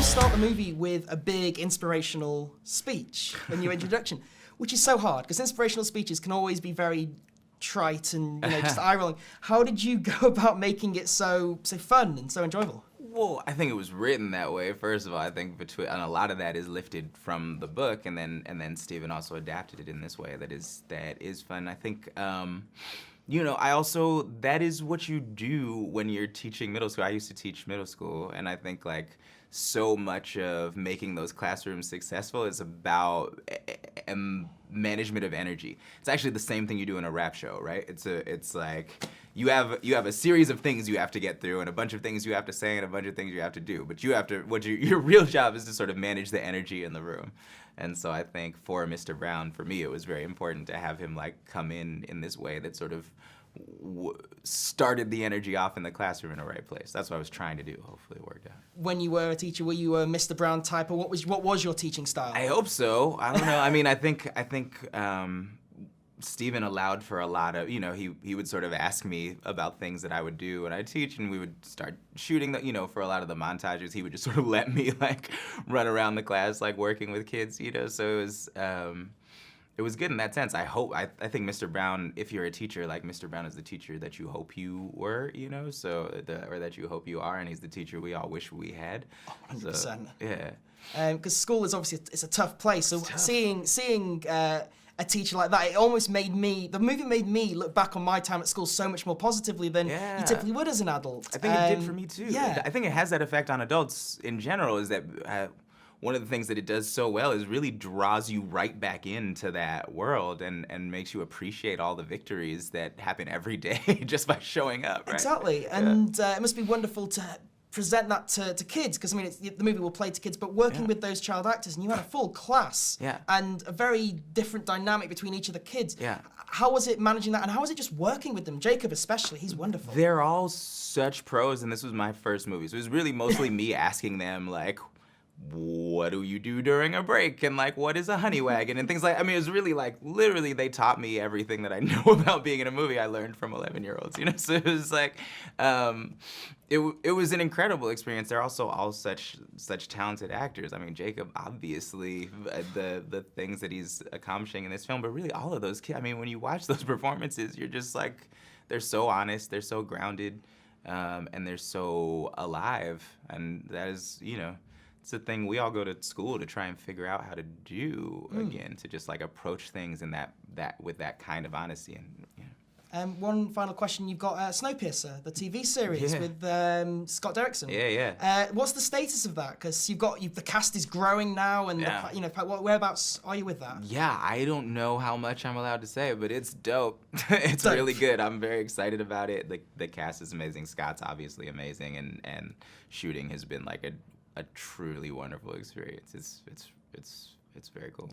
start the movie with a big inspirational speech in your introduction, which is so hard because inspirational speeches can always be very trite and just eye-rolling. How did you go about making it so fun and so enjoyable? Well, I think it was written that way. First of all, I think and a lot of that is lifted from the book, and then Stephen also adapted it in this way. That is fun. I think. I also, that is what you do when you're teaching middle school. I used to teach middle school, and I think so much of making those classrooms successful is about management of energy. It's actually the same thing you do in a rap show, right? It's like you have a series of things you have to get through and a bunch of things you have to say and a bunch of things you have to do. But your real job is to sort of manage the energy in the room. And so I think for Mr. Brown, for me, it was very important to have him come in this way that sort of started the energy off in the classroom in the right place. That's what I was trying to do. Hopefully it worked out. When you were a teacher, were you a Mr. Brown type, or what was your teaching style? I hope so. I don't know. I mean, I think Stephen allowed for a lot of, he would sort of ask me about things that I would do when I teach, and we would start shooting for a lot of the montages. He would just sort of let me run around the class working with kids, so it was good in that sense. I think Mr. Brown, if you're a teacher, Mr. Brown is the teacher that you hope you were, or that you hope you are, and he's the teacher we all wish we had. 100%. So, yeah. Because school is obviously it's a tough place. So seeing a teacher like that, the movie made me look back on my time at school so much more positively than you typically would as an adult. I think it did for me too. Yeah. I think it has that effect on adults in general, is that one of the things that it does so well is really draws you right back into that world and makes you appreciate all the victories that happen every day just by showing up, right? Exactly, and it must be wonderful to present that to kids, because the movie will play to kids, but working with those child actors, and you had a full class and a very different dynamic between each of the kids. Yeah. How was it managing that, and how was it just working with them? Jacob especially, he's wonderful. They're all such pros, and this was my first movie, so it was really mostly me asking them, what do you do during a break? And what is a honey wagon? And things it was really literally they taught me everything that I know about being in a movie I learned from 11-year-olds, So it was it was an incredible experience. They're also all such talented actors. I mean, Jacob, obviously, the things that he's accomplishing in this film, but really all of those kids, when you watch those performances, you're just they're so honest, they're so grounded, and they're so alive. And that is, it's a thing we all go to school to try and figure out how to do again, to just approach things in that with that kind of honesty. And one final question: you've got Snowpiercer, the TV series with Scott Derrickson. Yeah. What's the status of that? Because the cast is growing now, and whereabouts are you with that? Yeah, I don't know how much I'm allowed to say, but it's dope. It's really good. I'm very excited about it. The cast is amazing. Scott's obviously amazing, and shooting has been a truly wonderful experience. It's very cool.